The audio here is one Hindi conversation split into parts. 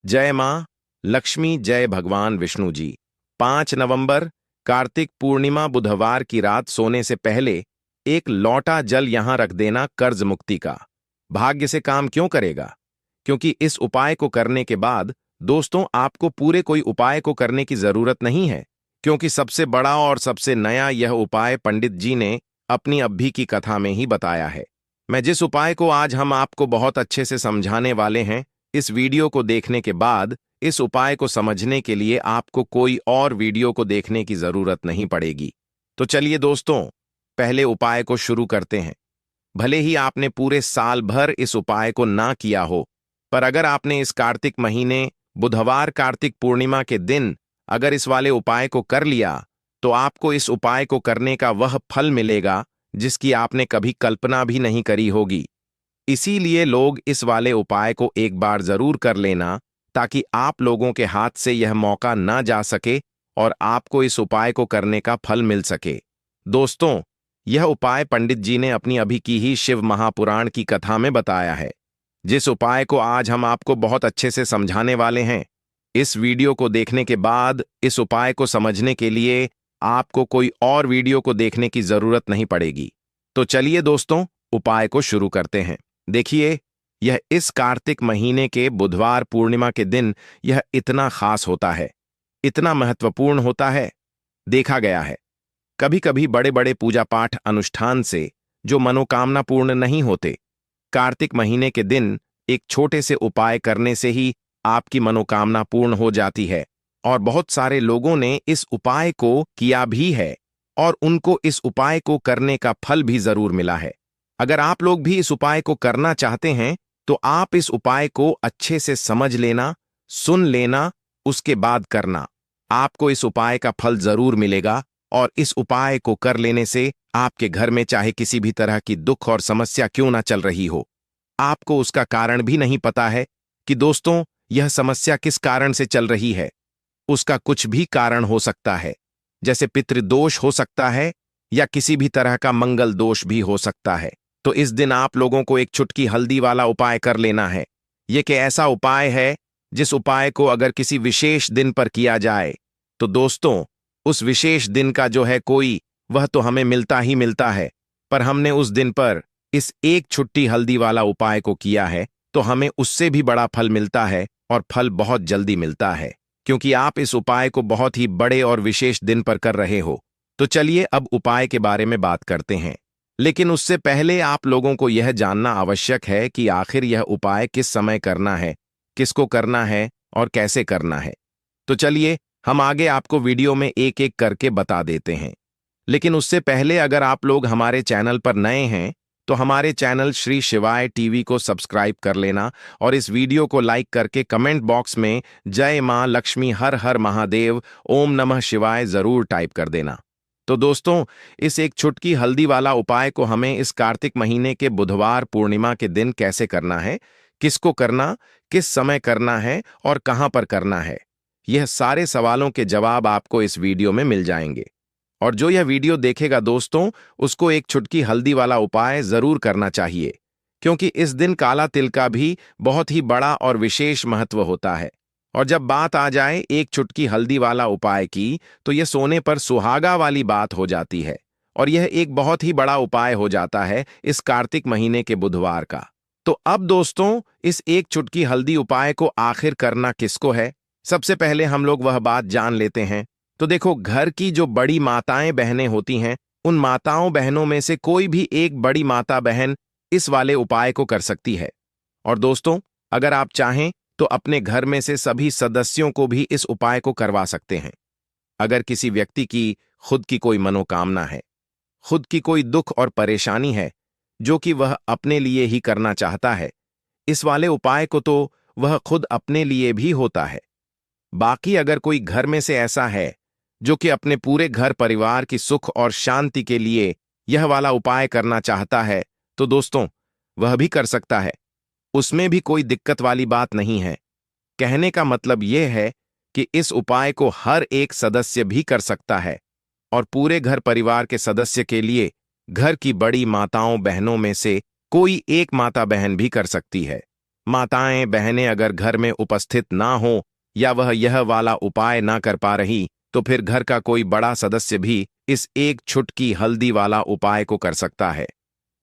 जय माँ लक्ष्मी, जय भगवान विष्णु जी। 5 नवंबर कार्तिक पूर्णिमा बुधवार की रात सोने से पहले एक लौटा जल यहां रख देना कर्ज मुक्ति का भाग्य से काम क्यों करेगा। क्योंकि इस उपाय को करने के बाद दोस्तों आपको पूरे कोई उपाय को करने की जरूरत नहीं है, क्योंकि सबसे बड़ा और सबसे नया यह उपाय पंडित जी ने अपनी अभी की कथा में ही बताया है। मैं जिस उपाय को आज हम आपको बहुत अच्छे से समझाने वाले हैं, इस वीडियो को देखने के बाद इस उपाय को समझने के लिए आपको कोई और वीडियो को देखने की जरूरत नहीं पड़ेगी। तो चलिए दोस्तों, पहले उपाय को शुरू करते हैं। भले ही आपने पूरे साल भर इस उपाय को ना किया हो, पर अगर आपने इस कार्तिक महीने बुधवार कार्तिक पूर्णिमा के दिन अगर इस वाले उपाय को कर लिया, तो आपको इस उपाय को करने का वह फल मिलेगा जिसकी आपने कभी कल्पना भी नहीं करी होगी। इसीलिए लोग इस वाले उपाय को एक बार जरूर कर लेना, ताकि आप लोगों के हाथ से यह मौका ना जा सके और आपको इस उपाय को करने का फल मिल सके। दोस्तों, यह उपाय पंडित जी ने अपनी अभी की ही शिव महापुराण की कथा में बताया है, जिस उपाय को आज हम आपको बहुत अच्छे से समझाने वाले हैं। इस वीडियो को देखने के बाद इस उपाय को समझने के लिए आपको कोई और वीडियो को देखने की जरूरत नहीं पड़ेगी। तो चलिए दोस्तों, उपाय को शुरू करते हैं। देखिए, यह इस कार्तिक महीने के बुधवार पूर्णिमा के दिन यह इतना खास होता है, इतना महत्वपूर्ण होता है। देखा गया है कभी कभी बड़े बड़े पूजा पाठ अनुष्ठान से जो मनोकामना पूर्ण नहीं होते, कार्तिक महीने के दिन एक छोटे से उपाय करने से ही आपकी मनोकामना पूर्ण हो जाती है। और बहुत सारे लोगों ने इस उपाय को किया भी है और उनको इस उपाय को करने का फल भी जरूर मिला है। अगर आप लोग भी इस उपाय को करना चाहते हैं, तो आप इस उपाय को अच्छे से समझ लेना, सुन लेना, उसके बाद करना। आपको इस उपाय का फल जरूर मिलेगा और इस उपाय को कर लेने से आपके घर में चाहे किसी भी तरह की दुख और समस्या क्यों ना चल रही हो, आपको उसका कारण भी नहीं पता है कि दोस्तों यह समस्या किस कारण से चल रही है। उसका कुछ भी कारण हो सकता है, जैसे पितृदोष हो सकता है या किसी भी तरह का मंगल दोष भी हो सकता है। तो इस दिन आप लोगों को एक चुटकी हल्दी वाला उपाय कर लेना है। यह कि ऐसा उपाय है जिस उपाय को अगर किसी विशेष दिन पर किया जाए, तो दोस्तों उस विशेष दिन का जो है कोई वह तो हमें मिलता ही मिलता है, पर हमने उस दिन पर इस एक छुट्टी हल्दी वाला उपाय को किया है तो हमें उससे भी बड़ा फल मिलता है, और फल बहुत जल्दी मिलता है, क्योंकि आप इस उपाय को बहुत ही बड़े और विशेष दिन पर कर रहे हो। तो चलिए अब उपाय के बारे में बात करते हैं, लेकिन उससे पहले आप लोगों को यह जानना आवश्यक है कि आखिर यह उपाय किस समय करना है, किसको करना है और कैसे करना है। तो चलिए हम आगे आपको वीडियो में एक एक करके बता देते हैं। लेकिन उससे पहले अगर आप लोग हमारे चैनल पर नए हैं, तो हमारे चैनल श्री शिवाय टीवी को सब्सक्राइब कर लेना और इस वीडियो को लाइक करके कमेंट बॉक्स में जय मां लक्ष्मी, हर हर महादेव, ओम नमः शिवाय जरूर टाइप कर देना। तो दोस्तों, इस एक छुटकी हल्दी वाला उपाय को हमें इस कार्तिक महीने के बुधवार पूर्णिमा के दिन कैसे करना है, किसको करना, किस समय करना है और कहां पर करना है, यह सारे सवालों के जवाब आपको इस वीडियो में मिल जाएंगे। और जो यह वीडियो देखेगा दोस्तों, उसको एक चुटकी हल्दी वाला उपाय जरूर करना चाहिए, क्योंकि इस दिन काला तिल का भी बहुत ही बड़ा और विशेष महत्व होता है। और जब बात आ जाए एक चुटकी हल्दी वाला उपाय की, तो यह सोने पर सुहागा वाली बात हो जाती है, और यह एक बहुत ही बड़ा उपाय हो जाता है इस कार्तिक महीने के बुधवार का। तो अब दोस्तों, इस एक चुटकी हल्दी उपाय को आखिर करना किसको है, सबसे पहले हम लोग वह बात जान लेते हैं। तो देखो, घर की जो बड़ी माताएं बहनें होती हैं, उन माताओं बहनों में से कोई भी एक बड़ी माता बहन इस वाले उपाय को कर सकती है। और दोस्तों, अगर आप चाहें तो अपने घर में से सभी सदस्यों को भी इस उपाय को करवा सकते हैं। अगर किसी व्यक्ति की खुद की कोई मनोकामना है, खुद की कोई दुख और परेशानी है जो कि वह अपने लिए ही करना चाहता है, इस वाले उपाय को तो वह खुद अपने लिए भी होता है। बाकी अगर कोई घर में से ऐसा है जो कि अपने पूरे घर परिवार की सुख और शांति के लिए यह वाला उपाय करना चाहता है, तो दोस्तों वह भी कर सकता है। उसमें भी कोई दिक्कत वाली बात नहीं है। कहने का मतलब यह है कि इस उपाय को हर एक सदस्य भी कर सकता है, और पूरे घर परिवार के सदस्य के लिए घर की बड़ी माताओं बहनों में से कोई एक माता बहन भी कर सकती है। माताएं बहनें अगर घर में उपस्थित ना हो या वह यह वाला उपाय ना कर पा रही तो फिर घर का कोई बड़ा सदस्य भी इस एक छुटकी हल्दी वाला उपाय को कर सकता है।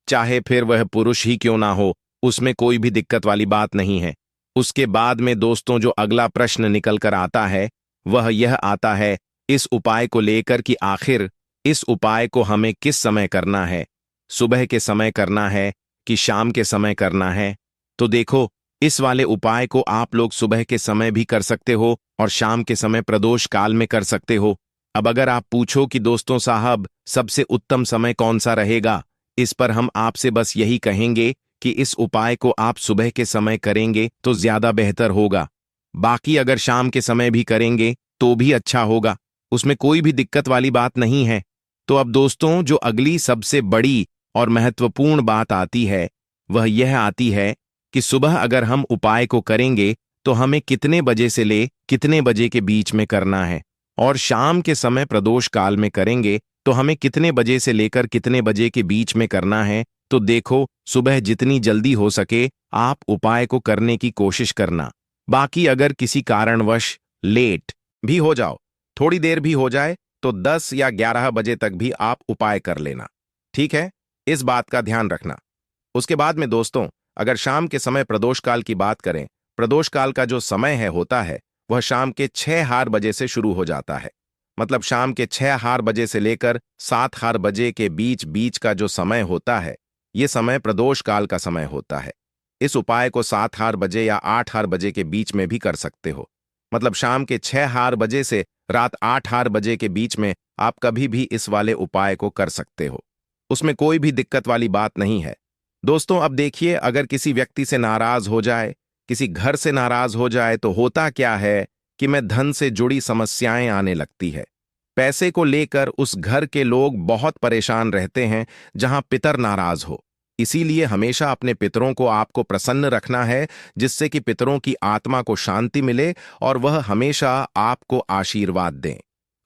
चाहे फिर वह पुरुष ही क्यों ना हो, उसमें कोई भी दिक्कत वाली बात नहीं है। उसके बाद में दोस्तों जो अगला प्रश्न निकल कर आता है वह यह आता है इस उपाय को लेकर कि आखिर इस उपाय को हमें किस समय करना है, सुबह के समय करना है कि शाम के समय करना है। तो देखो, इस वाले उपाय को आप लोग सुबह के समय भी कर सकते हो और शाम के समय प्रदोष काल में कर सकते हो। अब अगर आप पूछो कि दोस्तों साहब सबसे उत्तम समय कौन सा रहेगा, इस पर हम आपसे बस यही कहेंगे कि इस उपाय को आप सुबह के समय करेंगे तो ज्यादा बेहतर होगा। बाकी अगर शाम के समय भी करेंगे तो भी अच्छा होगा, उसमें कोई भी दिक्कत वाली बात नहीं है। तो अब दोस्तों जो अगली सबसे बड़ी और महत्वपूर्ण बात आती है वह यह आती है कि सुबह अगर हम उपाय को करेंगे तो हमें कितने बजे से ले कितने बजे के बीच में करना है, और शाम के समय प्रदोष काल में करेंगे तो हमें कितने बजे से लेकर कितने बजे के बीच में करना है। तो देखो, सुबह जितनी जल्दी हो सके आप उपाय को करने की कोशिश करना। बाकी अगर किसी कारणवश लेट भी हो जाओ, थोड़ी देर भी हो जाए, तो 10 या 11 बजे तक भी आप उपाय कर लेना, ठीक है? इस बात का ध्यान रखना। उसके बाद में दोस्तों अगर शाम के समय प्रदोष काल की बात करें, प्रदोष काल का जो समय है होता है वह शाम के 6 बजे से शुरू हो जाता है। मतलब शाम के 6 बजे से लेकर 7 बजे के बीच बीच का जो समय होता है, ये समय प्रदोष काल का समय होता है। इस उपाय को 7 बजे या 8 बजे के बीच में भी कर सकते हो। मतलब शाम के 6 बजे से रात 8 बजे के बीच में आप कभी भी इस वाले उपाय को कर सकते हो, उसमें कोई भी दिक्कत वाली बात नहीं है। दोस्तों अब देखिए, अगर किसी व्यक्ति से नाराज हो जाए, किसी घर से नाराज हो जाए तो होता क्या है कि मैं धन से जुड़ी समस्याएं आने लगती है। पैसे को लेकर उस घर के लोग बहुत परेशान रहते हैं जहां पितर नाराज हो। इसीलिए हमेशा अपने पितरों को आपको प्रसन्न रखना है, जिससे कि पितरों की आत्मा को शांति मिले और वह हमेशा आपको आशीर्वाद दें।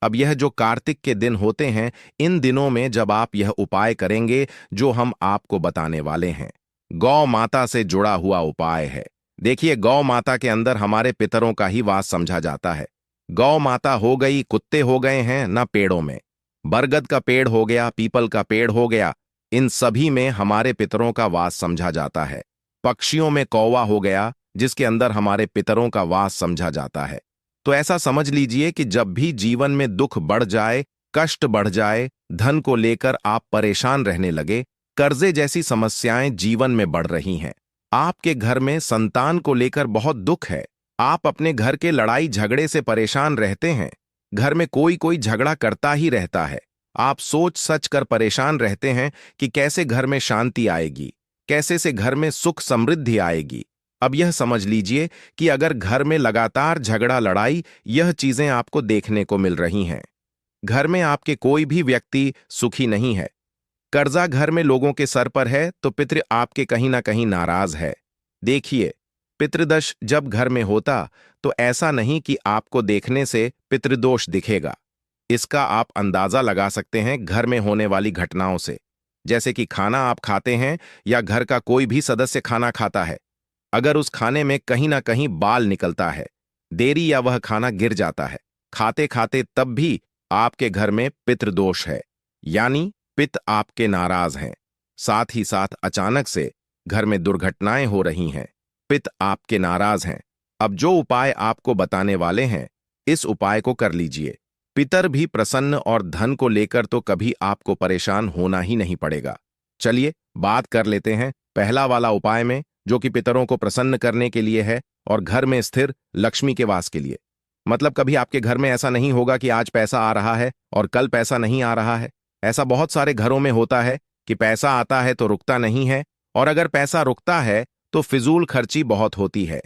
अब यह जो कार्तिक के दिन होते हैं, इन दिनों में जब आप यह उपाय करेंगे जो हम आपको बताने वाले हैं, गौ माता से जुड़ा हुआ उपाय है। देखिए, गौ माता के अंदर हमारे पितरों का ही वास समझा जाता है। गौ माता हो गई, कुत्ते हो गए हैं ना पेड़ों में, बरगद का पेड़ हो गया, पीपल का पेड़ हो गया, इन सभी में हमारे पितरों का वास समझा जाता है। पक्षियों में कौवा हो गया, जिसके अंदर हमारे पितरों का वास समझा जाता है। तो ऐसा समझ लीजिए कि जब भी जीवन में दुख बढ़ जाए, कष्ट बढ़ जाए, धन को लेकर आप परेशान रहने लगे, कर्जे जैसी समस्याएं जीवन में बढ़ रही हैं, आपके घर में संतान को लेकर बहुत दुख है, आप अपने घर के लड़ाई झगड़े से परेशान रहते हैं, घर में कोई कोई झगड़ा करता ही रहता है, आप सोच सच कर परेशान रहते हैं कि कैसे घर में शांति आएगी, कैसे से घर में सुख समृद्धि आएगी। अब यह समझ लीजिए कि अगर घर में लगातार झगड़ा लड़ाई यह चीजें आपको देखने को मिल रही हैं, घर में आपके कोई भी व्यक्ति सुखी नहीं है, कर्जा घर में लोगों के सर पर है, तो पितृ आपके कहीं ना कहीं नाराज है। देखिए, पितृदोष जब घर में होता तो ऐसा नहीं कि आपको देखने से पितृदोष दिखेगा। इसका आप अंदाजा लगा सकते हैं घर में होने वाली घटनाओं से, जैसे कि खाना आप खाते हैं या घर का कोई भी सदस्य खाना खाता है, अगर उस खाने में कहीं ना कहीं बाल निकलता है, देरी या वह खाना गिर जाता है खाते खाते, तब भी आपके घर में पितृदोष है, यानी पित आपके नाराज हैं। साथ ही साथ अचानक से घर में दुर्घटनाएं हो रही हैं, पित आपके नाराज हैं। अब जो उपाय आपको बताने वाले हैं, इस उपाय को कर लीजिए, पितर भी प्रसन्न और धन को लेकर तो कभी आपको परेशान होना ही नहीं पड़ेगा। चलिए बात कर लेते हैं पहला वाला उपाय में, जो कि पितरों को प्रसन्न करने के लिए है और घर में स्थिर लक्ष्मी के वास के लिए। मतलब कभी आपके घर में ऐसा नहीं होगा कि आज पैसा आ रहा है और कल पैसा नहीं आ रहा है। ऐसा बहुत सारे घरों में होता है कि पैसा आता है तो रुकता नहीं है, और अगर पैसा रुकता है तो फिजूल खर्ची बहुत होती है,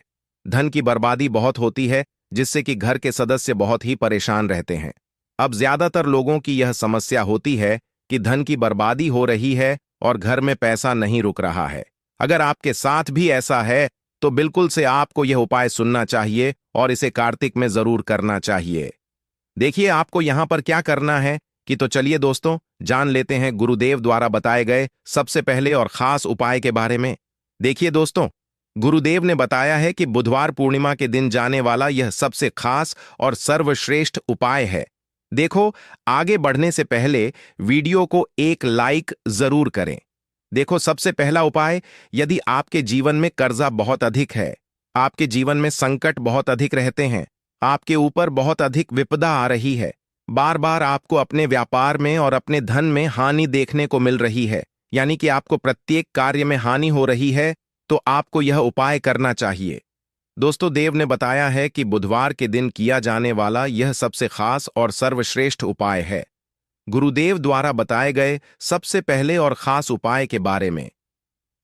धन की बर्बादी बहुत होती है, जिससे कि घर के सदस्य बहुत ही परेशान रहते हैं। अब ज्यादातर लोगों की यह समस्या होती है कि धन की बर्बादी हो रही है और घर में पैसा नहीं रुक रहा है। अगर आपके साथ भी ऐसा है तो बिल्कुल से आपको यह उपाय सुनना चाहिए और इसे कार्तिक में जरूर करना चाहिए। देखिए आपको यहां पर क्या करना है कि तो चलिए दोस्तों जान लेते हैं गुरुदेव द्वारा बताए गए सबसे पहले और खास उपाय के बारे में। देखिए दोस्तों, गुरुदेव ने बताया है कि बुधवार पूर्णिमा के दिन जाने वाला यह सबसे खास और सर्वश्रेष्ठ उपाय है। देखो, आगे बढ़ने से पहले वीडियो को एक लाइक जरूर करें। देखो, सबसे पहला उपाय, यदि आपके जीवन में कर्जा बहुत अधिक है, आपके जीवन में संकट बहुत अधिक रहते हैं, आपके ऊपर बहुत अधिक विपदा आ रही है, बार बार आपको अपने व्यापार में और अपने धन में हानि देखने को मिल रही है, यानी कि आपको प्रत्येक कार्य में हानि हो रही है, तो आपको यह उपाय करना चाहिए। दोस्तों, देव ने बताया है कि बुधवार के दिन किया जाने वाला यह सबसे खास और सर्वश्रेष्ठ उपाय है। गुरुदेव द्वारा बताए गए सबसे पहले और खास उपाय के बारे में।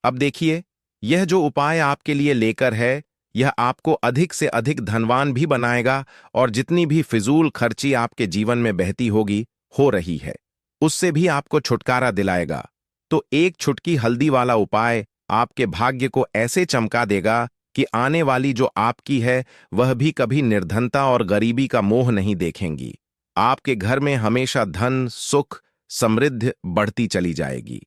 अब देखिए, यह जो उपाय आपके लिए लेकर है, यह आपको अधिक से अधिक धनवान भी बनाएगा और जितनी भी फिजूल खर्ची आपके जीवन में बहती होगी, हो रही है, उससे भी आपको छुटकारा दिलाएगा। तो एक छुटकी हल्दी वाला उपाय आपके भाग्य को ऐसे चमका देगा कि आने वाली जो आपकी है, वह भी कभी निर्धनता और गरीबी का मोह नहीं देखेंगी। आपके घर में हमेशा धन, सुख, समृद्धि बढ़ती चली जाएगी।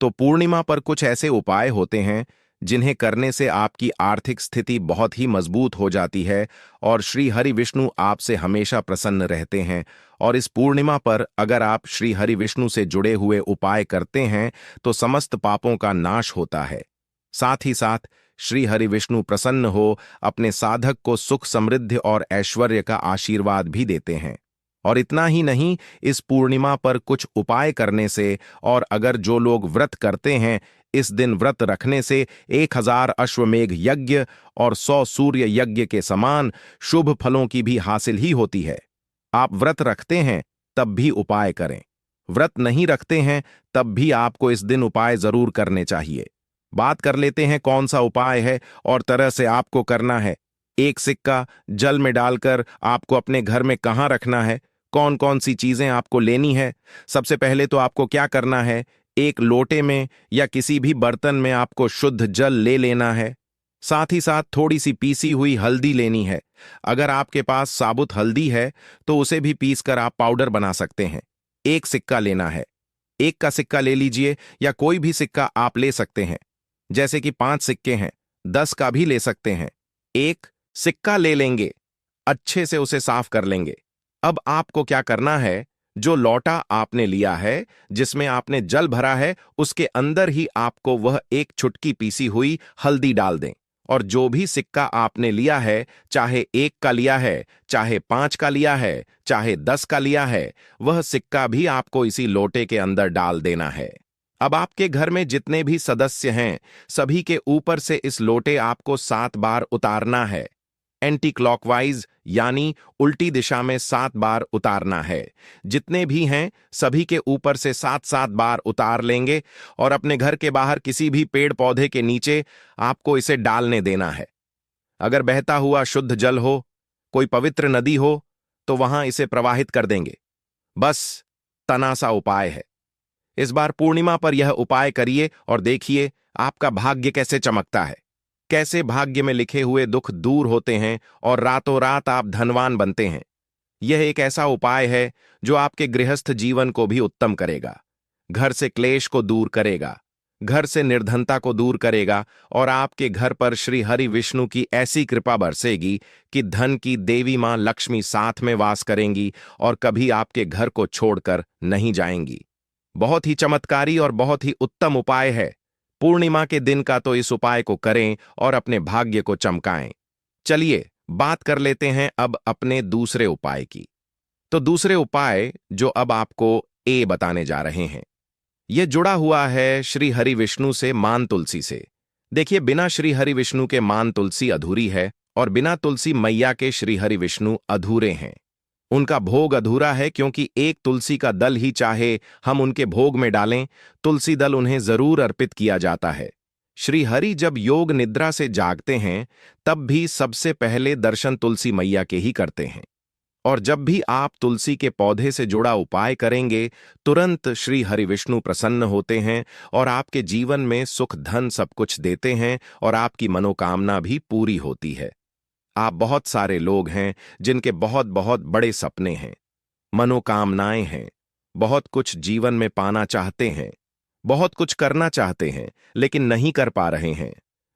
तो पूर्णिमा पर कुछ ऐसे उपाय होते हैं जिन्हें करने से आपकी आर्थिक स्थिति बहुत ही मजबूत हो जाती है और श्री हरि विष्णु आपसे हमेशा प्रसन्न रहते हैं। और इस पूर्णिमा पर अगर आप श्री हरि विष्णु से जुड़े हुए उपाय करते हैं तो समस्त पापों का नाश होता है। साथ ही साथ श्री हरि विष्णु प्रसन्न हो अपने साधक को सुख, समृद्धि और ऐश्वर्य का आशीर्वाद भी देते हैं। और इतना ही नहीं, इस पूर्णिमा पर कुछ उपाय करने से और अगर जो लोग व्रत करते हैं, इस दिन व्रत रखने से 1000 अश्वमेघ यज्ञ और 100 सूर्य यज्ञ के समान शुभ फलों की भी हासिल ही होती है। आप व्रत रखते हैं तब भी उपाय करें, व्रत नहीं रखते हैं तब भी आपको इस दिन उपाय जरूर करने चाहिए। बात कर लेते हैं कौन सा उपाय है और तरह से आपको करना है। एक सिक्का जल में डालकर आपको अपने घर में कहाँ रखना है, कौन कौन सी चीजें आपको लेनी है। सबसे पहले तो आपको क्या करना है, एक लोटे में या किसी भी बर्तन में आपको शुद्ध जल ले लेना है। साथ ही साथ थोड़ी सी पीसी हुई हल्दी लेनी है। अगर आपके पास साबुत हल्दी है तो उसे भी पीसकर आप पाउडर बना सकते हैं। एक सिक्का लेना है, एक का सिक्का ले लीजिए या कोई भी सिक्का आप ले सकते हैं। जैसे कि 5 सिक्के हैं, 10 का भी ले सकते हैं। एक सिक्का ले लेंगे, अच्छे से उसे साफ कर लेंगे। अब आपको क्या करना है, जो लोटा आपने लिया है जिसमें आपने जल भरा है, उसके अंदर ही आपको वह एक चुटकी पीसी हुई हल्दी डाल दें। और जो भी सिक्का आपने लिया है, चाहे 1 का लिया है, चाहे 5 का लिया है, चाहे 10 का लिया है, वह सिक्का भी आपको इसी लोटे के अंदर डाल देना है। अब आपके घर में जितने भी सदस्य हैं, सभी के ऊपर से इस लोटे आपको 7 बार उतारना है। एंटी क्लॉकवाइज यानी उल्टी दिशा में 7 बार उतारना है। जितने भी हैं सभी के ऊपर से 7-7 बार उतार लेंगे और अपने घर के बाहर किसी भी पेड़ पौधे के नीचे आपको इसे डालने देना है। अगर बहता हुआ शुद्ध जल हो, कोई पवित्र नदी हो, तो वहां इसे प्रवाहित कर देंगे। बस तना सा उपाय है। इस बार पूर्णिमा पर यह उपाय करिए और देखिए आपका भाग्य कैसे चमकता है, कैसे भाग्य में लिखे हुए दुख दूर होते हैं और रातों रात आप धनवान बनते हैं। यह एक ऐसा उपाय है जो आपके गृहस्थ जीवन को भी उत्तम करेगा, घर से क्लेश को दूर करेगा, घर से निर्धनता को दूर करेगा और आपके घर पर श्री हरि विष्णु की ऐसी कृपा बरसेगी कि धन की देवी मां लक्ष्मी साथ में वास करेंगी और कभी आपके घर को छोड़कर नहीं जाएंगी। बहुत ही चमत्कारी और बहुत ही उत्तम उपाय है। पूर्णिमा के दिन का तो इस उपाय को करें और अपने भाग्य को चमकाएं। चलिए बात कर लेते हैं अब अपने दूसरे उपाय की। तो दूसरे उपाय जो अब आपको बताने जा रहे हैं, यह जुड़ा हुआ है श्री हरि विष्णु से मान तुलसी से। देखिए, बिना श्री हरि विष्णु के मान तुलसी अधूरी है और बिना तुलसी मैया के श्री हरि विष्णु अधूरे हैं। उनका भोग अधूरा है क्योंकि एक तुलसी का दल ही चाहे हम उनके भोग में डालें, तुलसी दल उन्हें जरूर अर्पित किया जाता है। श्री हरि जब योग निद्रा से जागते हैं तब भी सबसे पहले दर्शन तुलसी मैया के ही करते हैं। और जब भी आप तुलसी के पौधे से जुड़ा उपाय करेंगे, तुरंत श्री हरि विष्णु प्रसन्न होते हैं और आपके जीवन में सुख, धन सब कुछ देते हैं और आपकी मनोकामना भी पूरी होती है। आप बहुत सारे लोग हैं जिनके बहुत बहुत बड़े सपने हैं, मनोकामनाएं हैं, बहुत कुछ जीवन में पाना चाहते हैं, बहुत कुछ करना चाहते हैं लेकिन नहीं कर पा रहे हैं।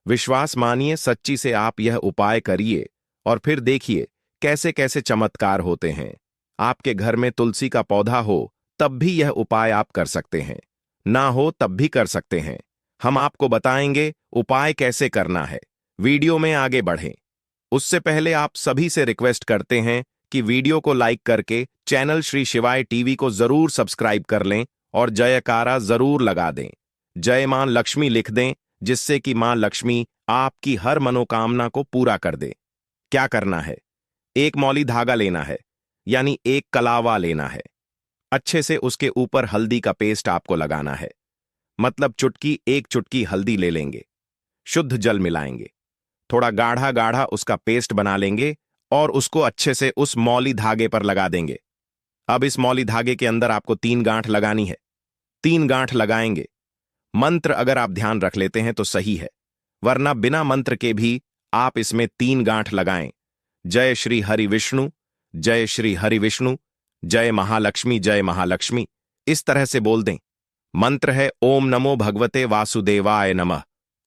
विश्वास मानिए, सच्ची से आप यह उपाय करिए और फिर देखिए कैसे कैसे चमत्कार होते हैं। आपके घर में तुलसी का पौधा हो तब भी यह उपाय आप कर सकते हैं, ना हो तब भी कर सकते हैं। हम आपको बताएंगे उपाय कैसे करना है। वीडियो में आगे बढ़ें उससे पहले आप सभी से रिक्वेस्ट करते हैं कि वीडियो को लाइक करके चैनल श्री शिवाय टीवी को जरूर सब्सक्राइब कर लें और जयकारा जरूर लगा दें। जय मां लक्ष्मी लिख दें, जिससे कि मां लक्ष्मी आपकी हर मनोकामना को पूरा कर दे। क्या करना है? एक मौली धागा लेना है, यानी एक कलावा लेना है। अच्छे से उसके ऊपर हल्दी का पेस्ट आपको लगाना है, मतलब चुटकी, एक चुटकी हल्दी ले लेंगे। शुद्ध जल मिलाएंगे, थोड़ा गाढ़ा गाढ़ा उसका पेस्ट बना लेंगे और उसको अच्छे से उस मौली धागे पर लगा देंगे। अब इस मौली धागे के अंदर आपको 3 गांठ लगानी है। 3 गांठ लगाएंगे। मंत्र अगर आप ध्यान रख लेते हैं तो सही है, वरना बिना मंत्र के भी आप इसमें 3 गांठ लगाएं। जय श्री हरि विष्णु, जय श्री हरि विष्णु, जय महालक्ष्मी, जय महालक्ष्मी, इस तरह से बोल दें। मंत्र है ओम नमो भगवते वासुदेवाय नमः।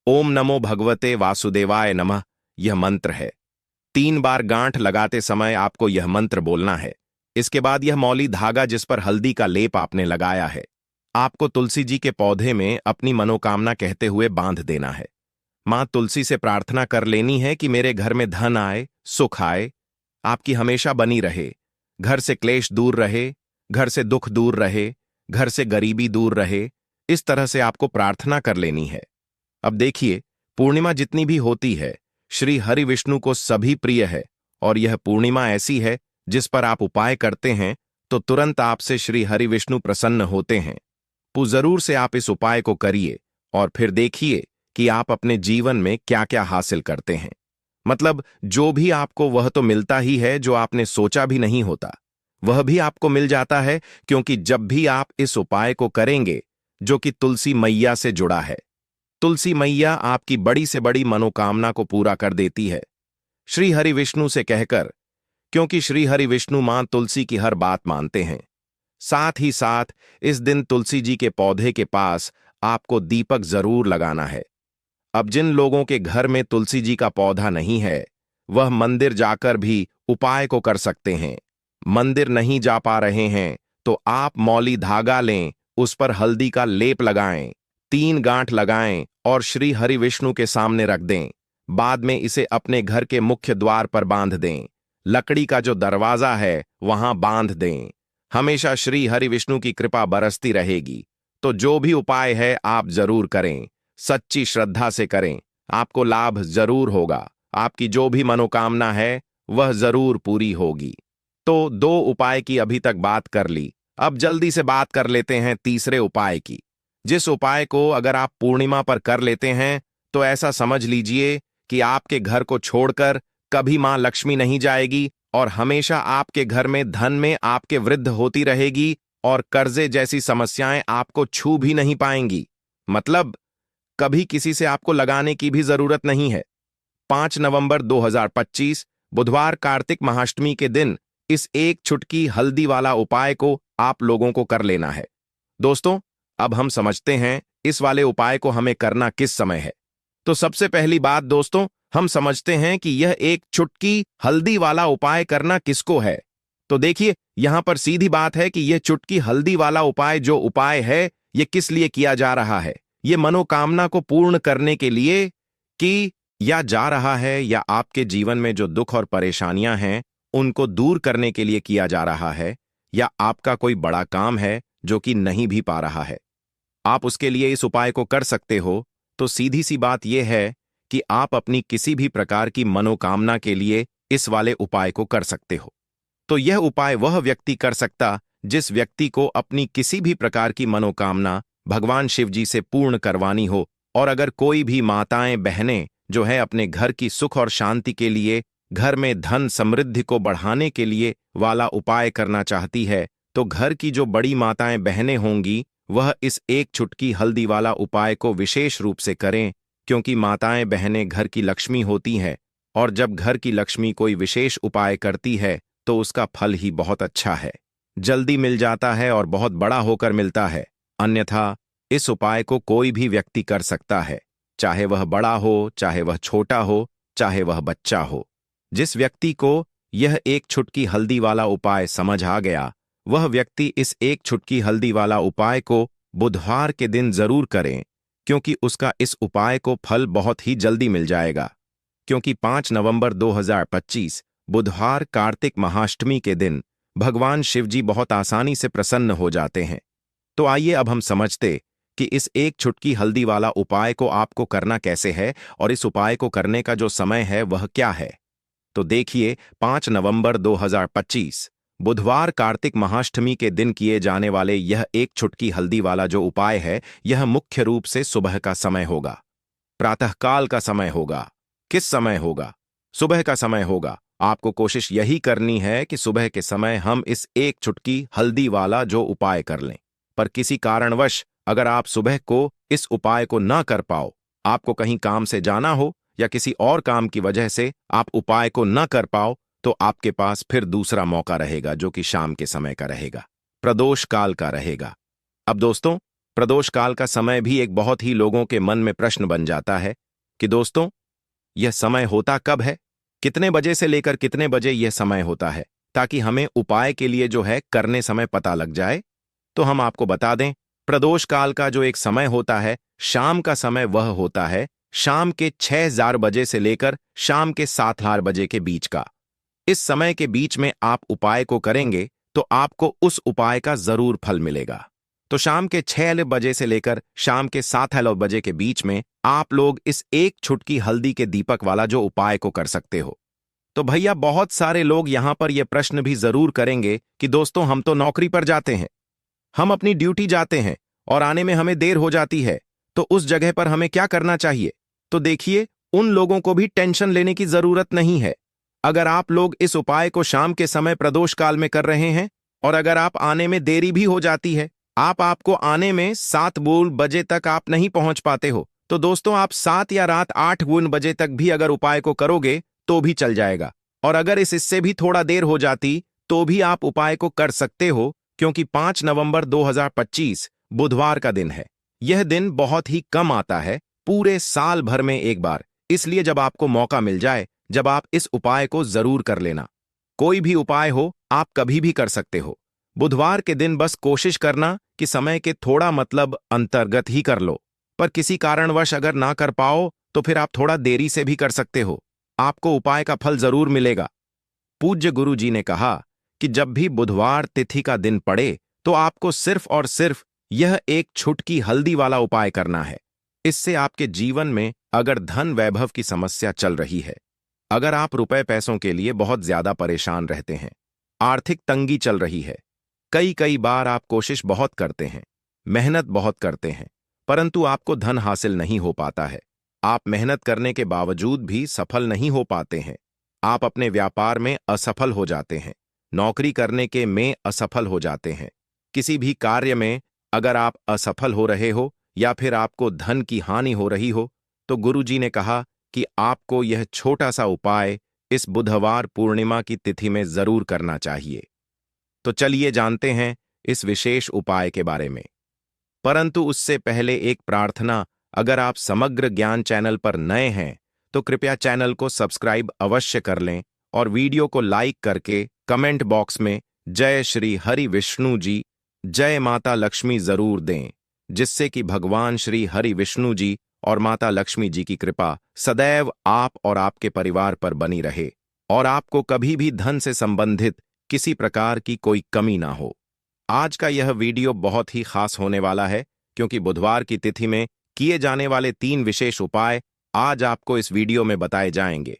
ओम नमो भगवते वासुदेवाय नमः, यह मंत्र है। 3 बार गांठ लगाते समय आपको यह मंत्र बोलना है। इसके बाद यह मौली धागा जिस पर हल्दी का लेप आपने लगाया है, आपको तुलसी जी के पौधे में अपनी मनोकामना कहते हुए बांध देना है। मां तुलसी से प्रार्थना कर लेनी है कि मेरे घर में धन आए, सुख आए, आपकी हमेशा बनी रहे, घर से क्लेश दूर रहे, घर से दुख दूर रहे, घर से गरीबी दूर रहे। इस तरह से आपको प्रार्थना कर लेनी है। अब देखिए, पूर्णिमा जितनी भी होती है, श्री हरि विष्णु को सभी प्रिय है, और यह पूर्णिमा ऐसी है जिस पर आप उपाय करते हैं तो तुरंत आपसे श्री हरि विष्णु प्रसन्न होते हैं। जरूर से आप इस उपाय को करिए और फिर देखिए कि आप अपने जीवन में क्या क्या हासिल करते हैं। मतलब जो भी आपको वह तो मिलता ही है, जो आपने सोचा भी नहीं होता वह भी आपको मिल जाता है, क्योंकि जब भी आप इस उपाय को करेंगे जो कि तुलसी मैया से जुड़ा है, तुलसी मैया आपकी बड़ी से बड़ी मनोकामना को पूरा कर देती है। श्री हरि विष्णु से कहकर, क्योंकि श्री हरि विष्णु मां तुलसी की हर बात मानते हैं। साथ ही साथ इस दिन तुलसी जी के पौधे के पास आपको दीपक जरूर लगाना है। अब जिन लोगों के घर में तुलसी जी का पौधा नहीं है, वह मंदिर जाकर भी उपाय को कर सकते हैं। मंदिर नहीं जा पा रहे हैं तो आप मौली धागा लें, उस पर हल्दी का लेप लगाएं, 3 गांठ लगाएं और श्री हरि विष्णु के सामने रख दें। बाद में इसे अपने घर के मुख्य द्वार पर बांध दें। लकड़ी का जो दरवाजा है वहां बांध दें। हमेशा श्री हरि विष्णु की कृपा बरसती रहेगी। तो जो भी उपाय है आप जरूर करें, सच्ची श्रद्धा से करें, आपको लाभ जरूर होगा। आपकी जो भी मनोकामना है वह जरूर पूरी होगी। तो 2 उपाय की अभी तक बात कर ली, अब जल्दी से बात कर लेते हैं तीसरे उपाय की, जिस उपाय को अगर आप पूर्णिमा पर कर लेते हैं तो ऐसा समझ लीजिए कि आपके घर को छोड़कर कभी मां लक्ष्मी नहीं जाएगी और हमेशा आपके घर में धन में आपके वृद्धि होती रहेगी और कर्जे जैसी समस्याएं आपको छू भी नहीं पाएंगी। मतलब कभी किसी से आपको लगाने की भी जरूरत नहीं है। 5 नवंबर 2025 बुधवार कार्तिक महाअष्टमी के दिन इस एक चुटकी हल्दी वाला उपाय को आप लोगों को कर लेना है। दोस्तों, अब हम समझते हैं इस वाले उपाय को हमें करना किस समय है। तो सबसे पहली बात दोस्तों, हम समझते हैं कि यह एक चुटकी हल्दी वाला उपाय करना किसको है। तो देखिए, यहां पर सीधी बात है कि यह चुटकी हल्दी वाला उपाय जो उपाय है, यह किस लिए किया जा रहा है। यह मनोकामना को पूर्ण करने के लिए कि या जा रहा है, या आपके जीवन में जो दुख और परेशानियां हैं उनको दूर करने के लिए किया जा रहा है, या आपका कोई बड़ा काम है जो कि नहीं भी पा रहा है, आप उसके लिए इस उपाय को कर सकते हो। तो सीधी सी बात यह है कि आप अपनी किसी भी प्रकार की मनोकामना के लिए इस वाले उपाय को कर सकते हो। तो यह उपाय वह व्यक्ति कर सकता जिस व्यक्ति को अपनी किसी भी प्रकार की मनोकामना भगवान शिव जी से पूर्ण करवानी हो। और अगर कोई भी माताएं बहनें जो है अपने घर की सुख और शांति के लिए, घर में धन समृद्धि को बढ़ाने के लिए वाला उपाय करना चाहती है, तो घर की जो बड़ी माताएं बहनें होंगी वह इस एक चुटकी हल्दी वाला उपाय को विशेष रूप से करें, क्योंकि माताएं बहनें घर की लक्ष्मी होती हैं, और जब घर की लक्ष्मी कोई विशेष उपाय करती है तो उसका फल ही बहुत अच्छा है, जल्दी मिल जाता है और बहुत बड़ा होकर मिलता है। अन्यथा इस उपाय को कोई भी व्यक्ति कर सकता है, चाहे वह बड़ा हो, चाहे वह छोटा हो, चाहे वह बच्चा हो। जिस व्यक्ति को यह एक चुटकी हल्दी वाला उपाय समझ आ गया, वह व्यक्ति इस एक चुटकी हल्दी वाला उपाय को बुधवार के दिन जरूर करें, क्योंकि उसका इस उपाय को फल बहुत ही जल्दी मिल जाएगा। क्योंकि 5 नवंबर 2025 बुधवार कार्तिक महाअष्टमी के दिन भगवान शिवजी बहुत आसानी से प्रसन्न हो जाते हैं। तो आइए अब हम समझते कि इस एक चुटकी हल्दी वाला उपाय को आपको करना कैसे है और इस उपाय को करने का जो समय है वह क्या है। तो देखिए, 5 नवंबर 2025 बुधवार कार्तिक महाअष्टमी के दिन किए जाने वाले यह एक चुटकी हल्दी वाला जो उपाय है, यह मुख्य रूप से सुबह का समय होगा, प्रातःकाल का समय होगा। किस समय होगा? सुबह का समय होगा। आपको कोशिश यही करनी है कि सुबह के समय हम इस एक चुटकी हल्दी वाला जो उपाय कर लें। पर किसी कारणवश अगर आप सुबह को इस उपाय को ना कर पाओ, आपको कहीं काम से जाना हो या किसी और काम की वजह से आप उपाय को न कर पाओ, तो आपके पास फिर दूसरा मौका रहेगा जो कि शाम के समय का रहेगा, प्रदोष काल का रहेगा। अब दोस्तों, प्रदोष काल का समय भी एक बहुत ही लोगों के मन में प्रश्न बन जाता है कि दोस्तों, यह समय होता कब है, कितने बजे से लेकर कितने बजे यह समय होता है, ताकि हमें उपाय के लिए जो है करने समय पता लग जाए। तो हम आपको बता दें, प्रदोष काल का जो एक समय होता है, शाम का समय, वह होता है शाम के 6:00 बजे से लेकर शाम के 7:00 बजे के बीच का। इस समय के बीच में आप उपाय को करेंगे तो आपको उस उपाय का जरूर फल मिलेगा। तो शाम के 6 बजे से लेकर शाम के 7 बजे के बीच में आप लोग इस एक चुटकी हल्दी के दीपक वाला जो उपाय को कर सकते हो। तो भैया, बहुत सारे लोग यहां पर यह प्रश्न भी जरूर करेंगे कि दोस्तों, हम तो नौकरी पर जाते हैं, हम अपनी ड्यूटी जाते हैं और आने में हमें देर हो जाती है, तो उस जगह पर हमें क्या करना चाहिए? तो देखिए, उन लोगों को भी टेंशन लेने की जरूरत नहीं है। अगर आप लोग इस उपाय को शाम के समय प्रदोष काल में कर रहे हैं और अगर आप आने में देरी भी हो जाती है, आपको आने में 7 बजे तक आप नहीं पहुंच पाते हो, तो दोस्तों आप 7 या रात 8 बजे तक भी अगर उपाय को करोगे तो भी चल जाएगा। और अगर इससे भी थोड़ा देर हो जाती तो भी आप उपाय को कर सकते हो, क्योंकि 5 नवंबर 2025 बुधवार का दिन है। यह दिन बहुत ही कम आता है, पूरे साल भर में एक बार। इसलिए जब आपको मौका मिल जाए, जब आप इस उपाय को जरूर कर लेना। कोई भी उपाय हो, आप कभी भी कर सकते हो। बुधवार के दिन बस कोशिश करना कि समय के थोड़ा मतलब अंतर्गत ही कर लो। पर किसी कारणवश अगर ना कर पाओ तो फिर आप थोड़ा देरी से भी कर सकते हो, आपको उपाय का फल जरूर मिलेगा। पूज्य गुरु जी ने कहा कि जब भी बुधवार तिथि का दिन पड़े तो आपको सिर्फ और सिर्फ यह एक चुटकी हल्दी वाला उपाय करना है। इससे आपके जीवन में अगर धन वैभव की समस्या चल रही है, अगर आप रुपए पैसों के लिए बहुत ज्यादा परेशान रहते हैं, आर्थिक तंगी चल रही है, कई बार आप कोशिश बहुत करते हैं, मेहनत बहुत करते हैं, परंतु आपको धन हासिल नहीं हो पाता है, आप मेहनत करने के बावजूद भी सफल नहीं हो पाते हैं, आप अपने व्यापार में असफल हो जाते हैं, नौकरी करने के में असफल हो जाते हैं, किसी भी कार्य में अगर आप असफल हो रहे हो या फिर आपको धन की हानि हो रही हो, तो गुरुजी ने कहा कि आपको यह छोटा सा उपाय इस बुधवार पूर्णिमा की तिथि में जरूर करना चाहिए। तो चलिए जानते हैं इस विशेष उपाय के बारे में। परंतु उससे पहले एक प्रार्थना, अगर आप समग्र ज्ञान चैनल पर नए हैं तो कृपया चैनल को सब्सक्राइब अवश्य कर लें और वीडियो को लाइक करके कमेंट बॉक्स में जय श्री हरि विष्णु जी, जय माता लक्ष्मी जरूर दें, जिससे कि भगवान श्री हरि विष्णु जी और माता लक्ष्मी जी की कृपा सदैव आप और आपके परिवार पर बनी रहे और आपको कभी भी धन से संबंधित किसी प्रकार की कोई कमी ना हो। आज का यह वीडियो बहुत ही खास होने वाला है, क्योंकि बुधवार की तिथि में किए जाने वाले 3 विशेष उपाय आज आपको इस वीडियो में बताए जाएंगे।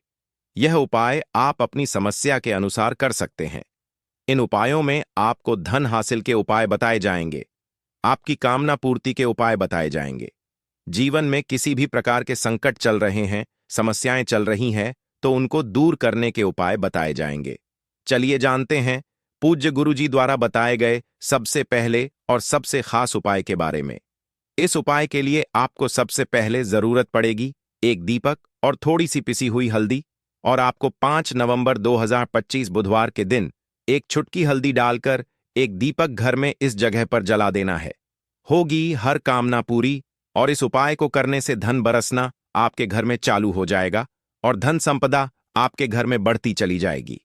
यह उपाय आप अपनी समस्या के अनुसार कर सकते हैं। इन उपायों में आपको धन हासिल के उपाय बताए जाएंगे, आपकी कामना पूर्ति के उपाय बताए जाएंगे। जीवन में किसी भी प्रकार के संकट चल रहे हैं, समस्याएं चल रही हैं, तो उनको दूर करने के उपाय बताए जाएंगे। चलिए जानते हैं पूज्य गुरुजी द्वारा बताए गए सबसे पहले और सबसे खास उपाय के बारे में। इस उपाय के लिए आपको सबसे पहले जरूरत पड़ेगी एक दीपक और थोड़ी सी पिसी हुई हल्दी, और आपको 5 नवंबर 2025 बुधवार के दिन एक चुटकी हल्दी डालकर एक दीपक घर में इस जगह पर जला देना है। होगी हर कामना पूरी और इस उपाय को करने से धन बरसना आपके घर में चालू हो जाएगा और धन संपदा आपके घर में बढ़ती चली जाएगी।